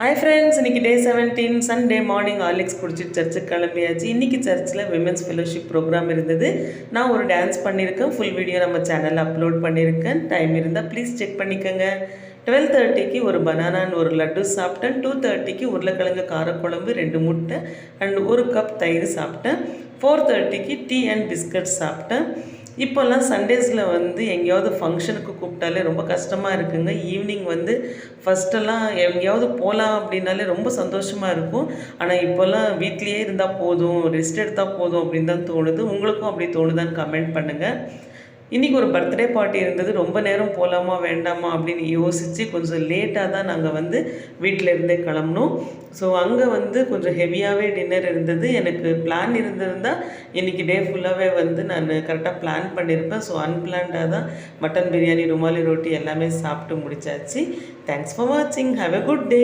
Hi friends, இன்றைக்கி டே 17 Sunday morning Horlicks குடிச்சிட்டு சர்ச்சுக்கு கிளம்பியாச்சு. இன்றைக்கி சர்ச்சில் விமென்ஸ் ஃபெலோஷிப் ப்ரோக்ராம் இருந்தது. நான் ஒரு டான்ஸ் பண்ணியிருக்கேன். ஃபுல் வீடியோ நம்ம சேனலில் அப்லோட் பண்ணியிருக்கேன். டைம் இருந்தால் ப்ளீஸ் செக் பண்ணிக்கோங்க. 12:30க்கு ஒரு பனானான்னு ஒரு லட்டு சாப்பிட்டேன். 2:30க்கு உருளைக்கிழங்கு காரக்குழம்பு 2 முட்டை அண்ட் 1 கப் தயிர் சாப்பிட்டேன். 4:30க்கு டீ அண்ட் பிஸ்கட் சாப்பிட்டேன். இப்போல்லாம் சண்டேஸில் எங்கேயாவது ஃபங்க்ஷனுக்கு கூப்பிட்டாலே ரொம்ப கஷ்டமாக இருக்குங்க. ஈவினிங் ஃபஸ்ட்டெல்லாம் எங்கேயாவது போகலாம் அப்படின்னாலே ரொம்ப சந்தோஷமாக இருக்கும். ஆனால் இப்போல்லாம் வீட்லேயே இருந்தால் போதும், ரெஸ்ட் எடுத்தால் போதும் அப்படின்னு தான் தோணுது. உங்களுக்கும் அப்படி தோணுதான்னு கமெண்ட் பண்ணுங்கள். இன்றைக்கி ஒரு பர்த்டே பார்ட்டி இருந்தது. ரொம்ப நேரம் போகலாமா வேண்டாமா அப்படின்னு யோசித்து கொஞ்சம் லேட்டாக தான் நாங்கள் வீட்டில் இருந்தே கிளம்புனோம். ஸோ அங்கே கொஞ்சம் ஹெவியாகவே டின்னர் இருந்தது. எனக்கு பிளான் இருந்திருந்தால் இன்றைக்கி டே ஃபுல்லாகவே நான் கரெக்டாக பிளான் பண்ணியிருப்பேன். ஸோ அன்பிளான்டாக தான் மட்டன் பிரியாணி, ருமாலி ரொட்டி எல்லாமே சாப்பிட்டு முடிச்சாச்சு. தேங்க்ஸ் ஃபார் வாட்சிங். Have a good day.